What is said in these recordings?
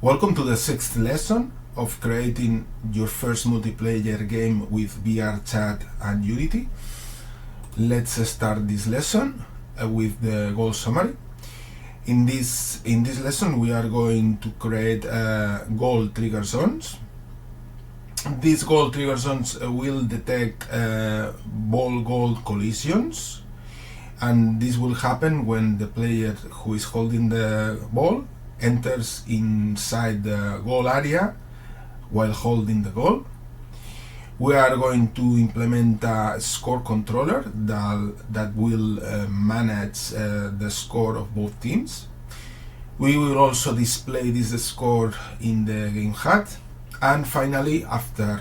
Welcome to the 6th lesson of creating your first multiplayer game with VRChat and Unity. Let's start this lesson with the goal summary. In this lesson we are going to create goal trigger zones. These goal trigger zones will detect ball-goal collisions, and this will happen when the player who is holding the ball enters inside the goal area while holding the goal. We are going to implement a score controller that will manage the score of both teams. We will also display this score in the game HUD, and finally, after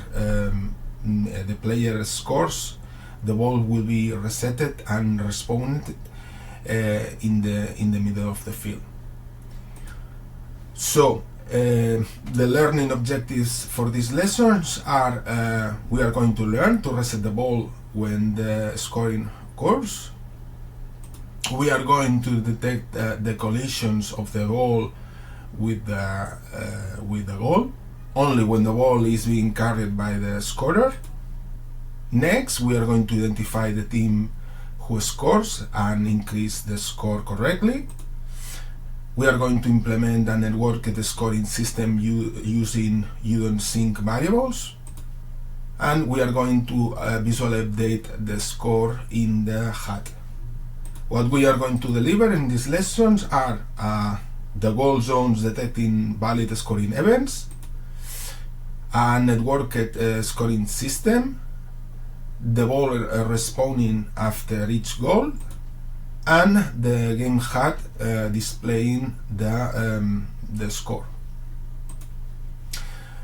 the player scores, the ball will be resetted and respawned in the middle of the field. So the learning objectives for these lessons are we are going to learn to reset the ball when the scoring occurs. We are going to detect the collisions of the ball with the goal only when the ball is being carried by the scorer. Next, we are going to identify the team who scores and increase the score correctly. We are going to implement a networked scoring system using UDON-sync variables, and we are going to visually update the score in the HUD. What we are going to deliver in these lessons are the goal zones detecting valid scoring events, a networked scoring system, the ball respawning after each goal, and the game HUD displaying the score.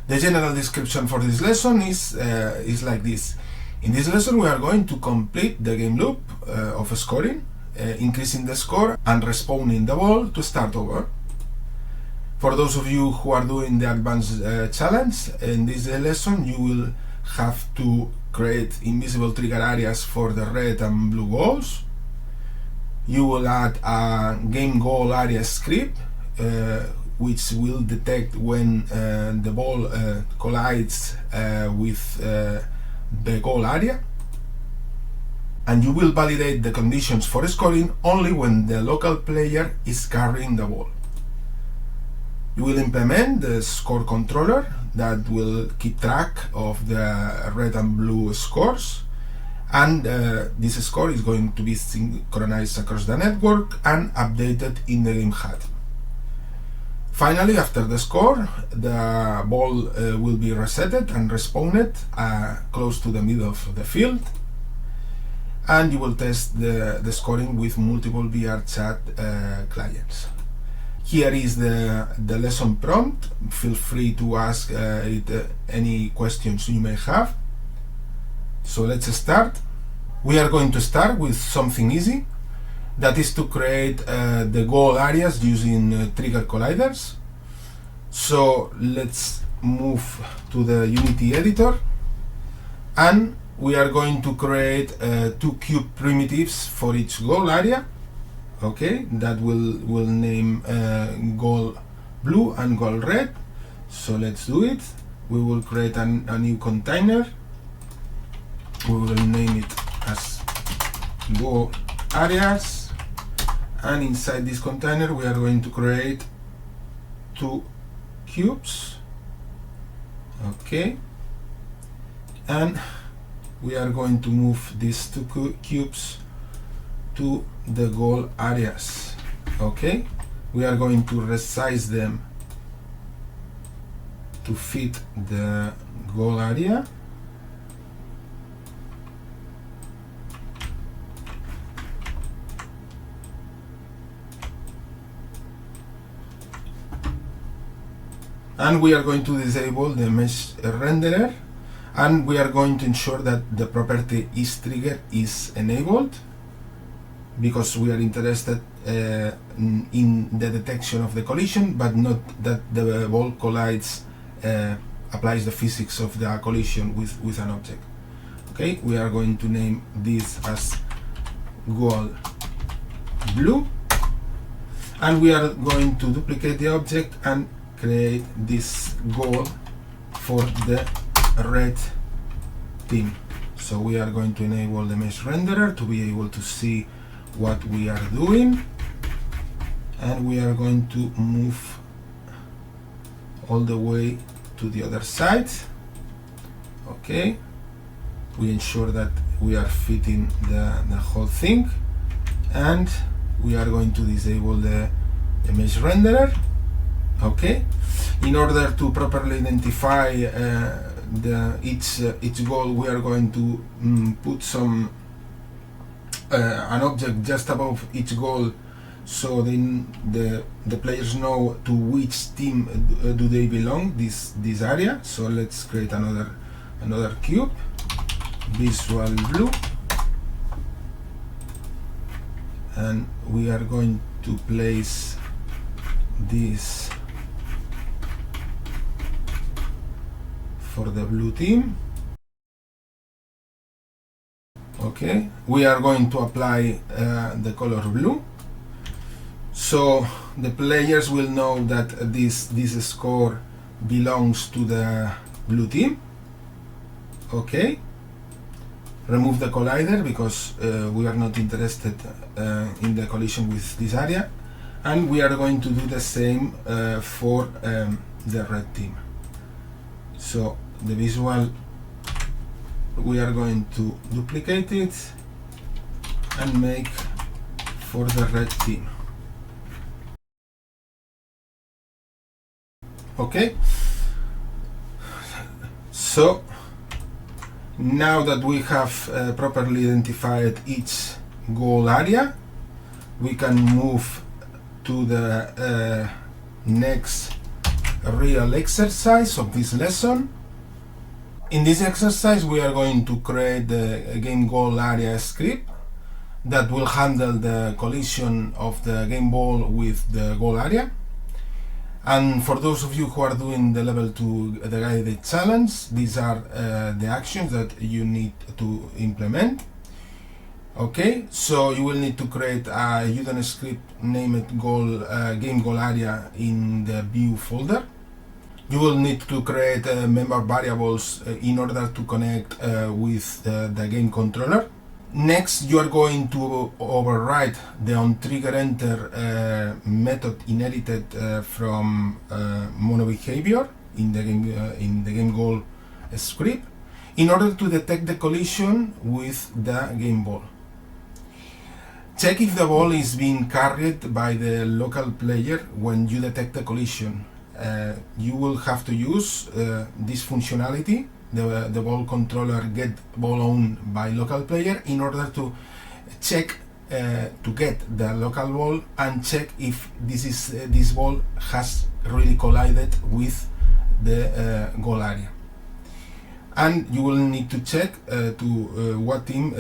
The general description for this lesson is like this. In this lesson we are going to complete the game loop of scoring, increasing the score and respawning the ball to start over. For those of you who are doing the advanced challenge, in this lesson you will have to create invisible trigger areas for the red and blue goals. You will add a game goal area script which will detect when the ball collides with the goal area, and you will validate the conditions for scoring only when the local player is carrying the ball. You will implement the score controller that will keep track of the red and blue scores, and this score is going to be synchronized across the network and updated in the game HUD. Finally, after the score, the ball will be resetted and respawned close to the middle of the field, and you will test the scoring with multiple VRChat clients. Here is the lesson prompt. Feel free to ask any questions you may have. So let's start. We are going to start with something easy, that is to create the goal areas using trigger colliders. So let's move to the Unity editor, and we are going to create two cube primitives for each goal area. Okay, that will name goal blue and goal red. So let's do it. We will create a new container. We will name it as goal areas, and inside this container we are going to create two cubes. Okay, and we are going to move these two cubes to the goal areas. Okay, we are going to resize them to fit the goal area. And we are going to disable the mesh renderer, and we are going to ensure that the property isTrigger is enabled, because we are interested in the detection of the collision, but not that the ball collides, applies the physics of the collision with an object. Okay, we are going to name this as goal blue, and we are going to duplicate the object and create this goal for the red team. So we are going to enable the mesh renderer to be able to see what we are doing, and we are going to move all the way to the other side. Okay, we ensure that we are fitting the whole thing, and we are going to disable the mesh renderer. Okay, in order to properly identify each goal, we are going to put some an object just above each goal, so then the players know to which team do they belong, this area. So let's create another cube, visual blue, and we are going to place this for the blue team. Okay, we are going to apply the color blue, so the players will know that this score belongs to the blue team. Okay, remove the collider because we are not interested in the collision with this area, and we are going to do the same for the red team. So the visual, we are going to duplicate it and make for the red team. Okay, so now that we have properly identified each goal area, we can move to the next real exercise of this lesson. In this exercise, we are going to create the game goal area script that will handle the collision of the game ball with the goal area. And for those of you who are doing the level 2 the guided challenge, these are the actions that you need to implement. Okay, so you will need to create a Udon script named game goal area in the view folder. You will need to create member variables in order to connect with the game controller. Next, you are going to override the onTriggerEnter method inherited from monoBehavior in the game goal script in order to detect the collision with the game ball. Check if the ball is being carried by the local player when you detect the collision. You will have to use this functionality, the ball controller get ball owned by local player, in order to check to get the local ball and check if this ball has really collided with the goal area. And you will need to check to what team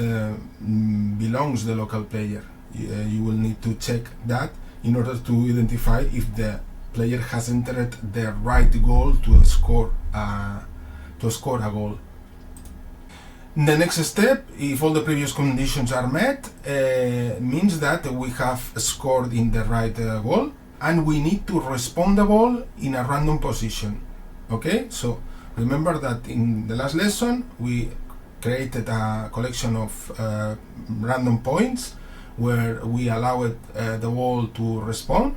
belongs the local player. You will need to check that in order to identify if the player has entered the right goal to score a goal. The next step, if all the previous conditions are met, means that we have scored in the right goal, and we need to respawn the ball in a random position. Okay, so remember that in the last lesson we created a collection of random points where we allowed the ball to respawn.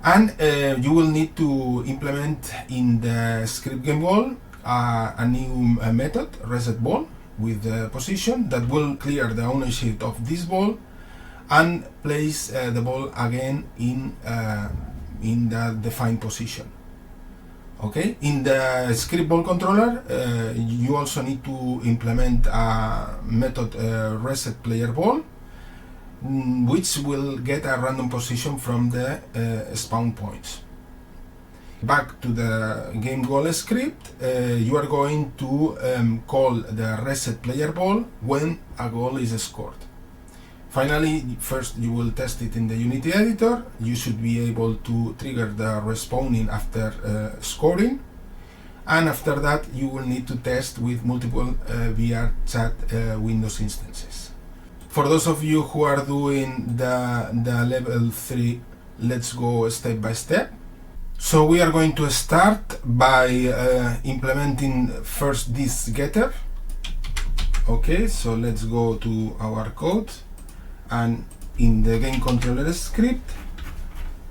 And you will need to implement in the script game ball a new method, reset ball, with the position that will clear the ownership of this ball and place the ball again in the defined position. Okay, in the script ball controller, you also need to implement a method reset player ball, which will get a random position from the spawn points. Back to the game goal script, you are going to call the reset player ball when a goal is scored. Finally, first you will test it in the Unity editor. You should be able to trigger the respawning after scoring, and after that you will need to test with multiple VRChat Windows instances. For those of you who are doing the level 3, let's go step by step. So we are going to start by implementing first this getter. Okay, so let's go to our code, and in the game controller script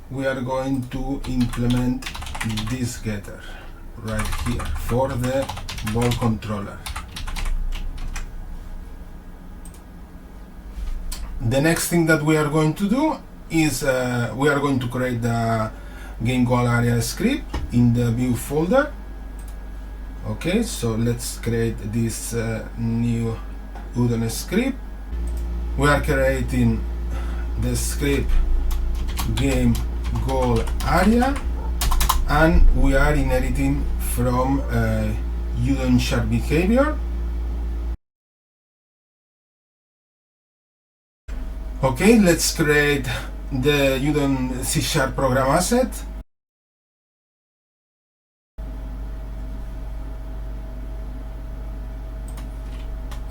we are going to implement this getter right here for the ball controller. The next thing that we are going to do is we are going to create the game goal area script in the view folder. Okay, so let's create this new Udon script. We are creating the script game goal area, and we are inheriting from Udon sharp behavior. Okay, let's create the Udon C# program asset.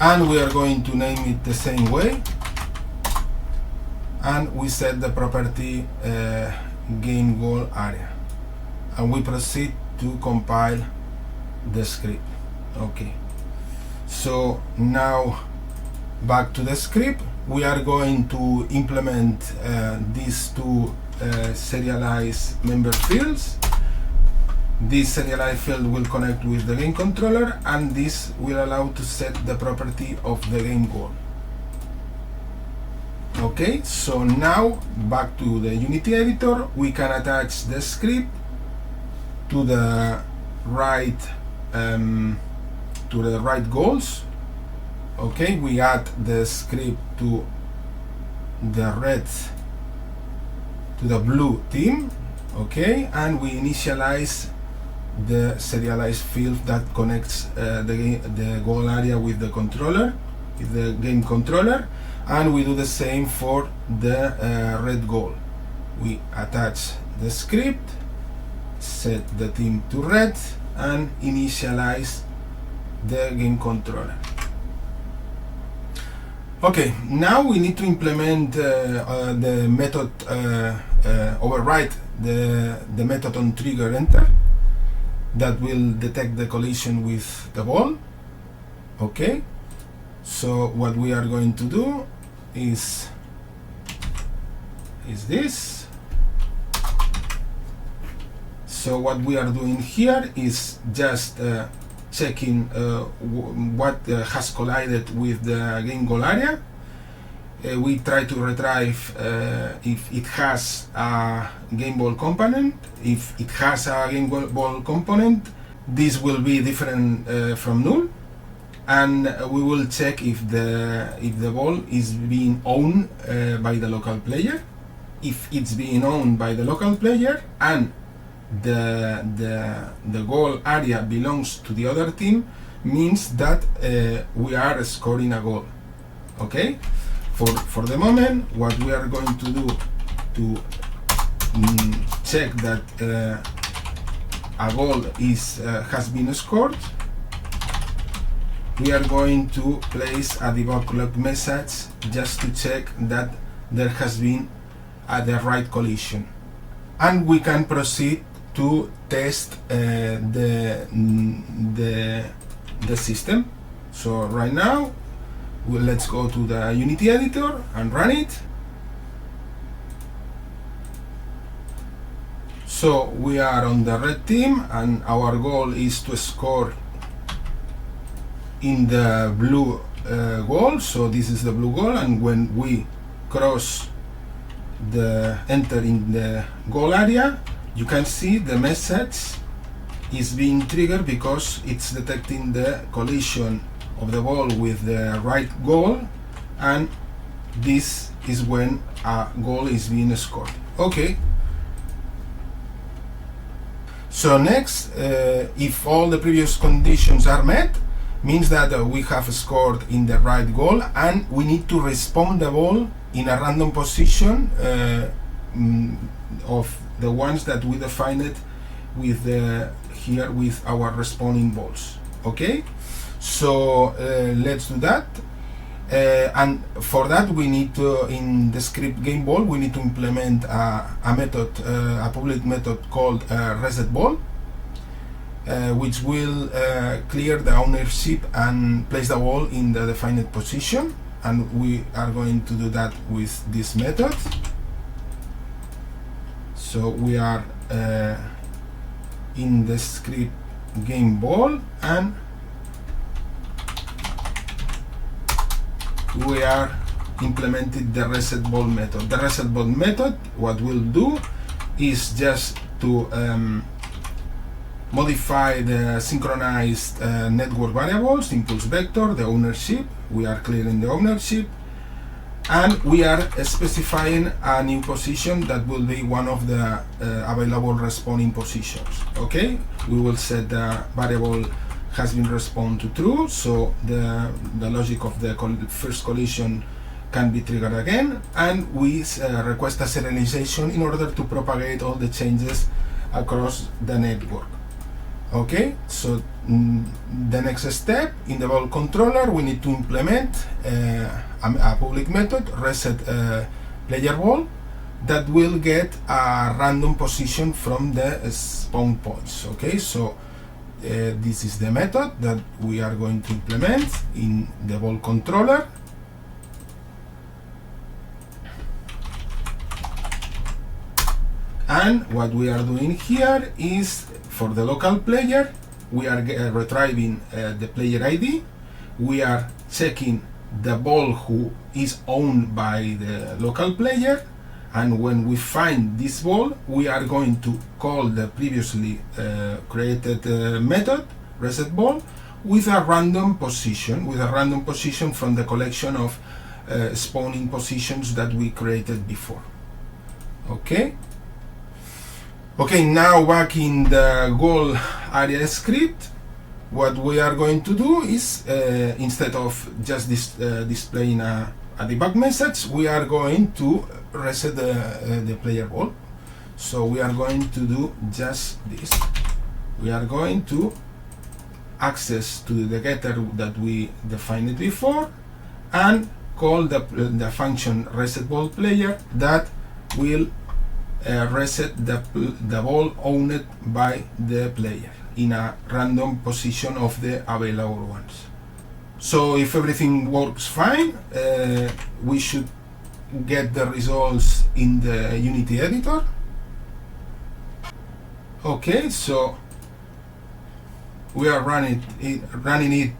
And we are going to name it the same way, and we set the property game goal area, and we proceed to compile the script. Okay, so now back to the script. We are going to implement these two serialized member fields. This serialized field will connect with the game controller, and this will allow to set the property of the game goal. Okay, so now back to the Unity editor, we can attach the script to the right goals. Okay, we add the script to the blue team. Okay, and we initialize the serialized field that connects the goal area with the controller, with the game controller, and we do the same for the red goal. We attach the script, set the team to red, and initialize the game controller. Okay, now we need to implement the method, override the method on trigger enter that will detect the collision with the ball. Okay, so what we are going to do is this. So what we are doing here is just checking what has collided with the game goal area. We try to retrieve if it has a game ball component. If it has a game ball component, this will be different from null, and we will check if the ball is being owned by the local player. If it's being owned by the local player and the goal area belongs to the other team, means that we are scoring a goal. Okay, for the moment, what we are going to do to check that a goal has been scored, we are going to place a debug log message just to check that there has been the right collision, and we can proceed to test the system. So right now, let's go to the Unity editor and run it. So we are on the red team, and our goal is to score in the blue goal. So this is the blue goal, and when we cross the enter in the goal area, you can see the message is being triggered because it's detecting the collision of the ball with the right goal, and this is when a goal is being scored. Okay, so next, if all the previous conditions are met, means that we have scored in the right goal, and we need to respawn the ball in a random position of the ones that we defined with here with our respawning balls. Okay, so let's do that. And for that we need to, in the script game ball, we need to implement a method, a public method called reset ball, which will clear the ownership and place the ball in the defined position, and we are going to do that with this method. So we are in the script game ball, and we are implementing the reset ball method. The reset ball method, what we'll do is just to modify the synchronized network variables, impulse vector, the ownership. We are clearing the ownership, and we are specifying a new position that will be one of the available responding positions. Okay, we will set the variable has been respawned to true, so the logic of the first collision can be triggered again, and we request a serialization in order to propagate all the changes across the network. Okay, so the next step, in the ball controller we need to implement a public method, reset player ball, that will get a random position from the spawn points. Okay, so this is the method that we are going to implement in the ball controller. And what we are doing here is, for the local player, we are retrieving the player ID. We are checking the ball who is owned by the local player, and when we find this ball, we are going to call the previously created method, reset ball, with a random position, from the collection of spawning positions that we created before. Okay. Okay, now back in the goal area script, what we are going to do is, instead of just displaying a debug message, we are going to reset the player ball. So we are going to do just this. We are going to access to the getter that we defined before, and call the function reset ball player that will reset the ball owned by the player in a random position of the available ones. So if everything works fine, we should get the results in the Unity editor. Okay, so we are running it.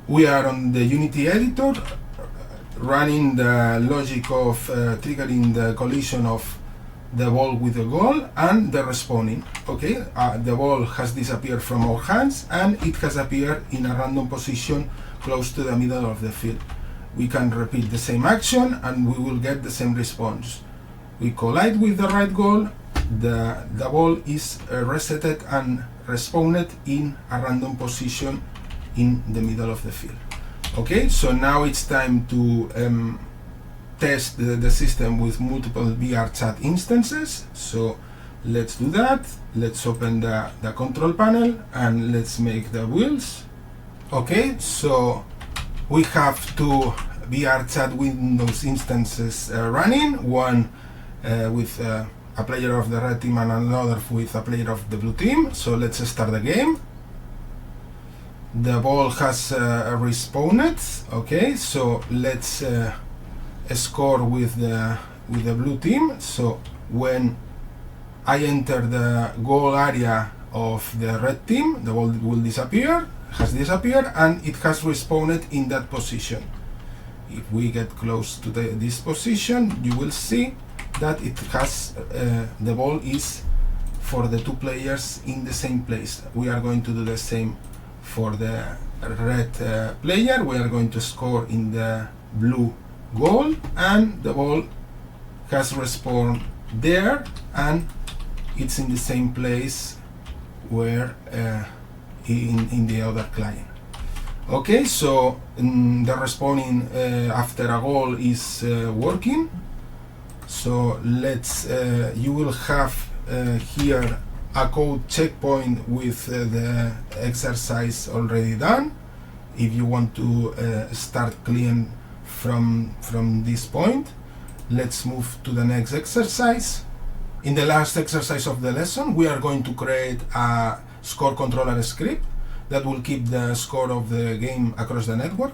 We are on the Unity editor, running the logic of triggering the collision of the ball with the goal and the respawning. Okay, the ball has disappeared from our hands, and it has appeared in a random position close to the middle of the field. We can repeat the same action and we will get the same response. We collide with the right goal, the ball is resetted and respawned in a random position in the middle of the field. Okay, so now it's time to test the system with multiple VRChat instances. So let's do that. Let's open the control panel and let's make the wheels. Okay, so we have two VRChat Windows instances running, one with a player of the red team and another with a player of the blue team. So let's start the game. The ball has respawned. Okay, so let's score with the blue team. So when I enter the goal area of the red team, the ball will disappear, has disappeared, and it has respawned in that position. If we get close to this position, you will see that it has the ball is for the two players in the same place. We are going to do the same for the red player. We are going to score in the blue goal, and the ball has respawned there, and it's in the same place where in the other client. Okay, so the respawning after a goal is working. So let's you will have here a code checkpoint with the exercise already done. If you want to start clean from this point, let's move to the next exercise. In the last exercise of the lesson, we are going to create a score controller script that will keep the score of the game across the network.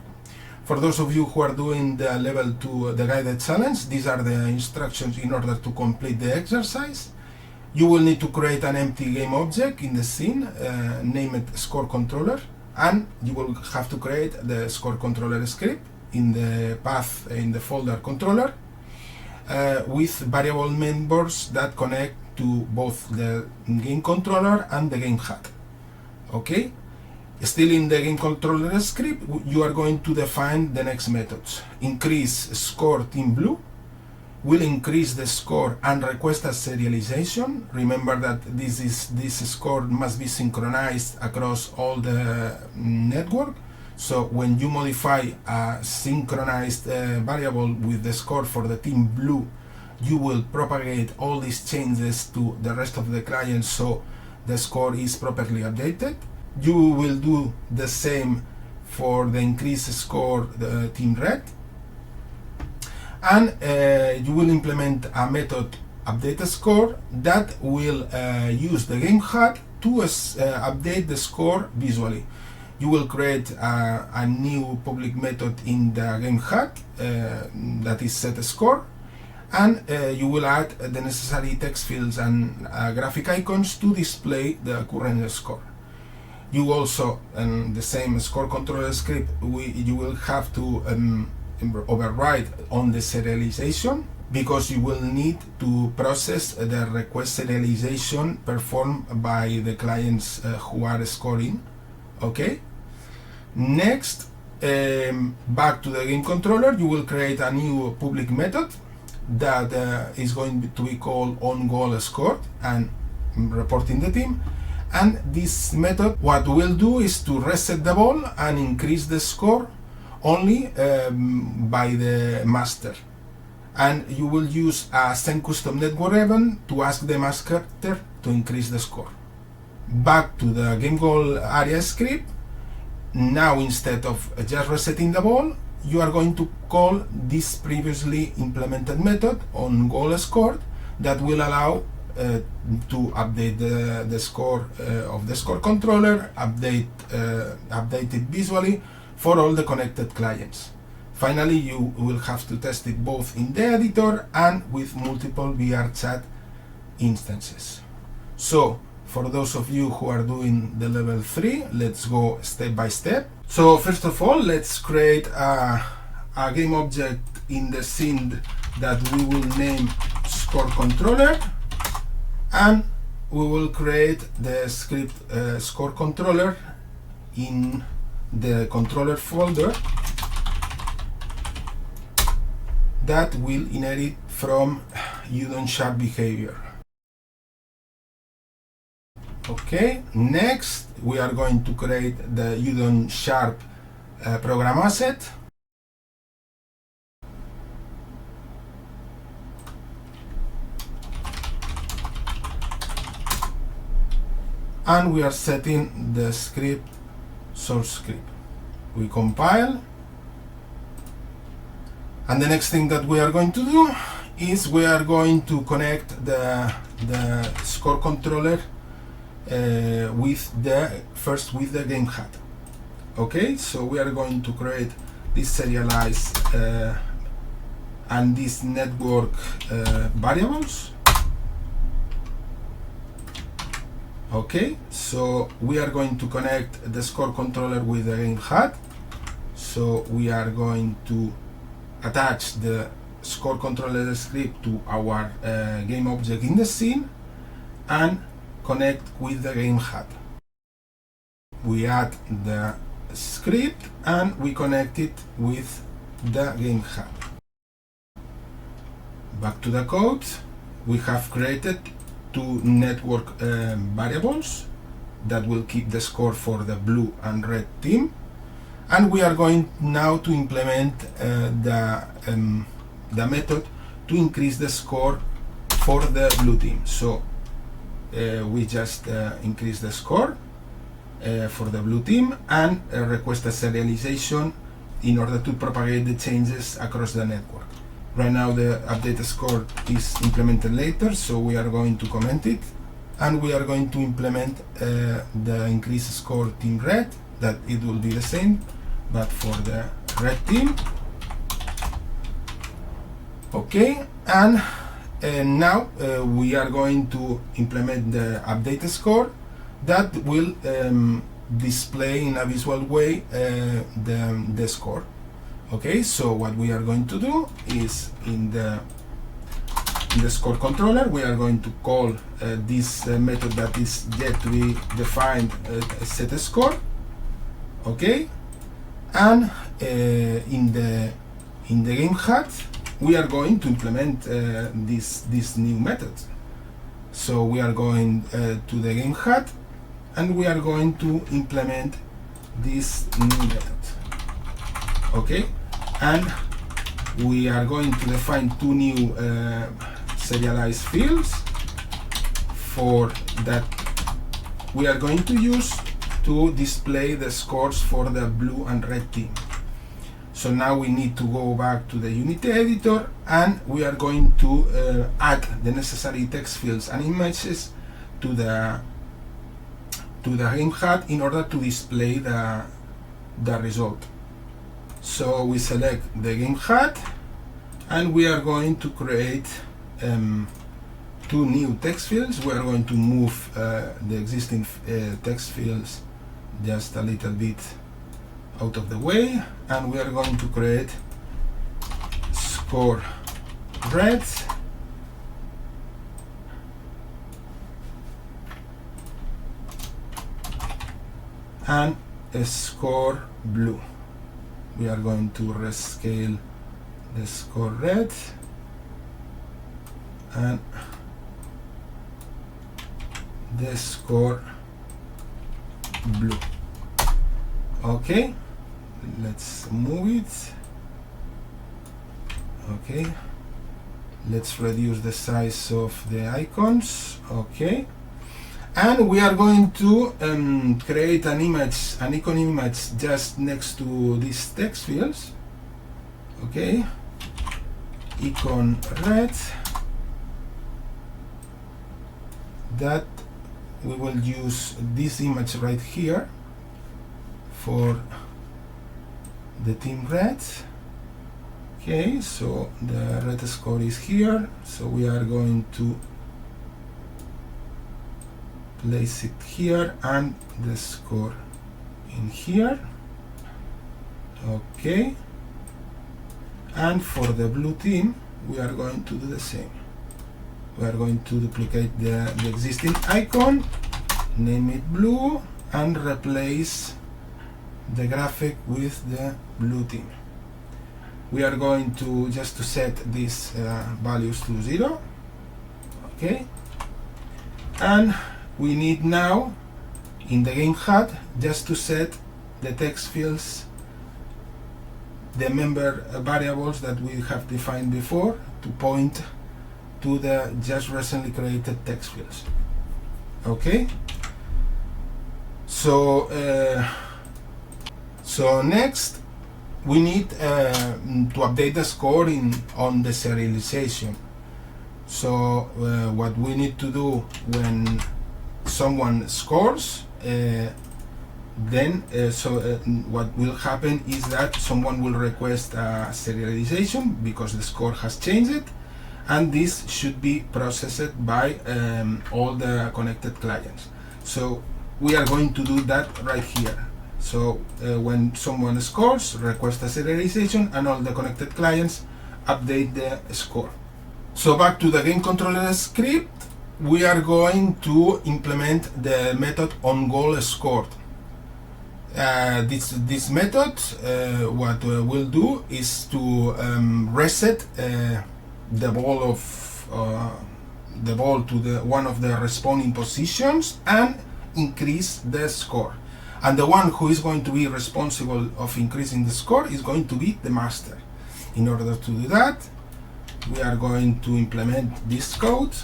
For those of you who are doing the level 2, the guided challenge, these are the instructions in order to complete the exercise. You will need to create an empty game object in the scene, name it score controller, and you will have to create the score controller script in the path in the folder controller with variable members that connect to both the game controller and the game HUD. Okay? Still in the game controller script, you are going to define the next methods. Increase score team blue will increase the score and request a serialization. Remember that this score must be synchronized across all the network. So when you modify a synchronized variable with the score for the team blue, you will propagate all these changes to the rest of the clients so the score is properly updated. You will do the same for the increased score, the team red. And you will implement a method update score that will use the game HUD to update the score visually. You will create a new public method in the game HUD that is set score, and you will add the necessary text fields and graphic icons to display the current score. You also, in the same score controller script, you will have to override on the serialization, because you will need to process the request serialization performed by the clients who are scoring. Okay. Next, back to the game controller, you will create a new public method that is going to be called onGoalScored and reporting the team. And this method, what we'll do is to reset the ball and increase the score only by the master. And you will use a send custom network event to ask the master to increase the score. Back to the game goal area script. Now, instead of just resetting the ball, you are going to call this previously implemented method onGoalScored that will allow to update the score of the score controller, update it visually for all the connected clients. Finally, you will have to test it both in the editor and with multiple VRChat instances. So, for those of you who are doing the level 3, let's go step by step. So first of all, let's create a game object in the scene that we will name score controller, and we will create the script score controller in the controller folder that will inherit from UDON behavior. Okay, next we are going to create the UDON program asset. And we are setting the script source script. We compile, and the next thing that we are going to do is we are going to connect the score controller with the game HUD. Okay, so we are going to create this serialize and this network variables. Okay, so we are going to connect the score controller with the game HUD. So we are going to attach the score controller script to our game object in the scene and connect with the game HUD. We add the script and we connect it with the game HUD. Back to the code, we have created two network variables that will keep the score for the blue and red team, and we are going now to implement the method to increase the score for the blue team. So we just increase the score for the blue team and request a serialization in order to propagate the changes across the network. Right now the updated score is implemented later, so we are going to comment it, and we are going to implement the increased score team red, that it will be the same but for the red team. Okay, and now we are going to implement the updated score that will display in a visual way the score. Okay, so what we are going to do is in the score controller, we are going to call this method that is yet to be defined, set score. Okay, and in the game HUD, we are going to implement this new method. So we are going to the game HUD, and we are going to implement this new method. Okay, and we are going to define two new serialized fields for that we are going to use to display the scores for the blue and red team. So now we need to go back to the Unity editor, and we are going to add the necessary text fields and images to the game HUD in order to display the result. So we select the game HUD, and we are going to create two new text fields. We are going to move the existing text fields just a little bit out of the way, and we are going to create score red and a score blue. We are going to rescale the score red and the score blue. Okay, let's move it. Okay, let's reduce the size of the icons. Okay, and we are going to create an image, an icon image just next to these text fields. Okay, icon red, that we will use this image right here for the team red. Okay, so the red score is here, so we are going to place it here and the score in here. Okay, and for the blue team we are going to do the same. We are going to duplicate the existing icon, name it blue, and replace the graphic with the blue team. We are going to just to set these values to 0. Okay, and we need now in the game HUD just to set the text fields, the member variables that we have defined before, to point to the just recently created text fields. Okay, so next we need to update the score on the serialization. So what we need to do when someone scores, what will happen is that someone will request a serialization because the score has changed, and this should be processed by all the connected clients. So we are going to do that right here. So when someone scores, request a serialization, and all the connected clients update the score. So back to the game controller script, we are going to implement the method onGoalScored. This method, what we'll do is to reset the ball to one of the responding positions and increase the score. And the one who is going to be responsible of increasing the score is going to be the master. In order to do that, we are going to implement this code.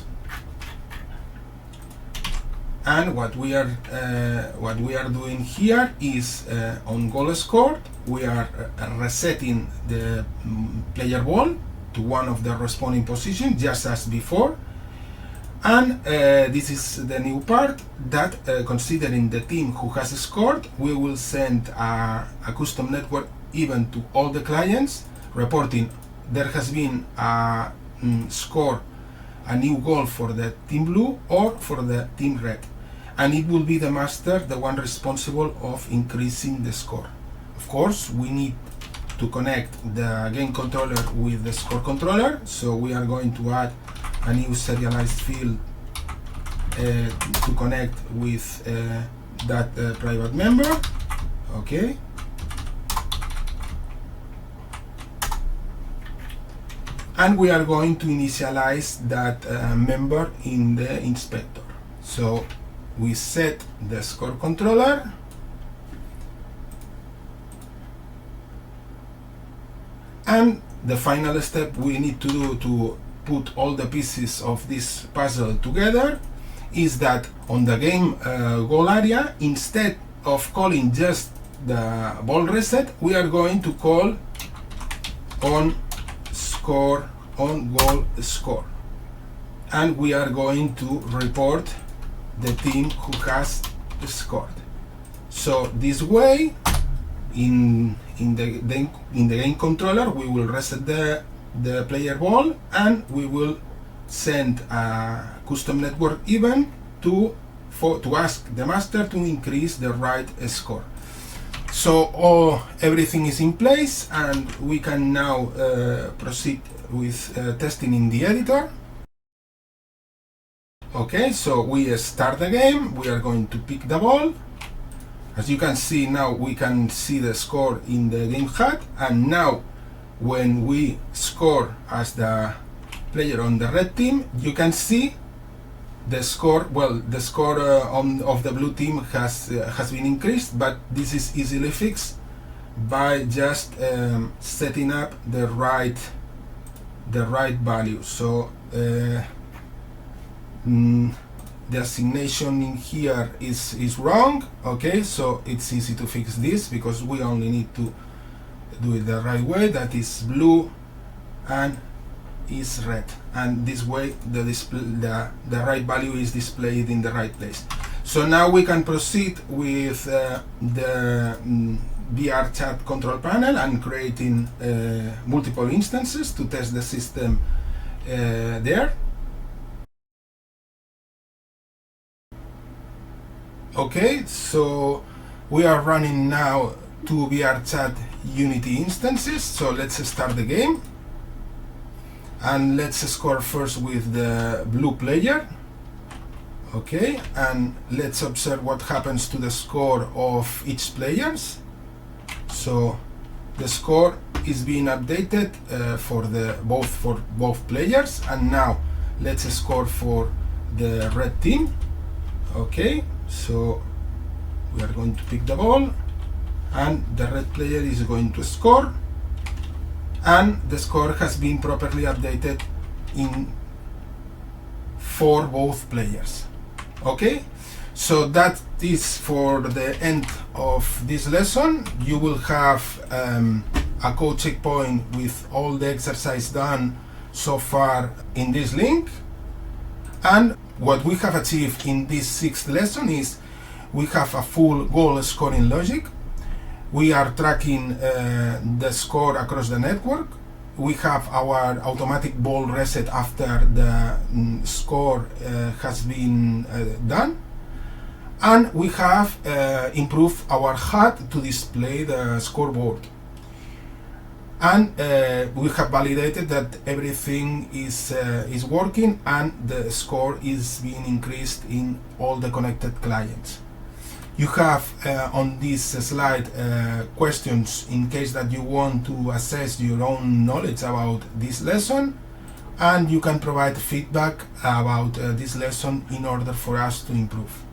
And what we are doing here is on goal score, we are resetting the player ball to one of the responding positions, just as before. And this is the new part, that considering the team who has scored, we will send a custom network event to all the clients reporting there has been a score, a new goal for the team blue or for the team red. And it will be the master, the one responsible of increasing the score. Of course, we need to connect the game controller with the score controller, so we are going to add a new serialized field to connect with that private member. Okay. And we are going to initialize that member in the inspector. So we set the score controller, and the final step we need to do to put all the pieces of this puzzle together is that on the game goal area, instead of calling just the ball reset, we are going to call on goal score, and we are going to report the team who has scored. So this way, in the game controller, we will reset the player ball, and we will send a custom network event to ask the master to increase the right score. So everything is in place, and we can now proceed with testing in the editor. Okay, so we start the game, we are going to pick the ball. As you can see now, we can see the score in the game HUD, and now when we score as the player on the red team, you can see the score. Well, the score of the blue team has been increased, but this is easily fixed by just setting up the right value. So the assignation in here is wrong. Okay, so it's easy to fix this because we only need to do it the right way, that is blue and is red, and this way the right value is displayed in the right place. So now we can proceed with the VRChat control panel and creating multiple instances to test the system there. Okay, so we are running now two VRChat Unity instances. So let's start the game, and let's score first with the blue player. Okay, and let's observe what happens to the score of each players. So the score is being updated for both players, and now let's score for the red team. Okay, so we are going to pick the ball, and the red player is going to score, and the score has been properly updated for both players. Okay, so that is for the end of this lesson. You will have a code checkpoint with all the exercise done so far in this link. And what we have achieved in this 6th lesson is we have a full goal scoring logic. We are tracking the score across the network. We have our automatic ball reset after the score has been done. And we have improved our HUD to display the scoreboard. And we have validated that everything is working, and the score is being increased in all the connected clients. You have on this slide questions in case that you want to assess your own knowledge about this lesson, and you can provide feedback about this lesson in order for us to improve.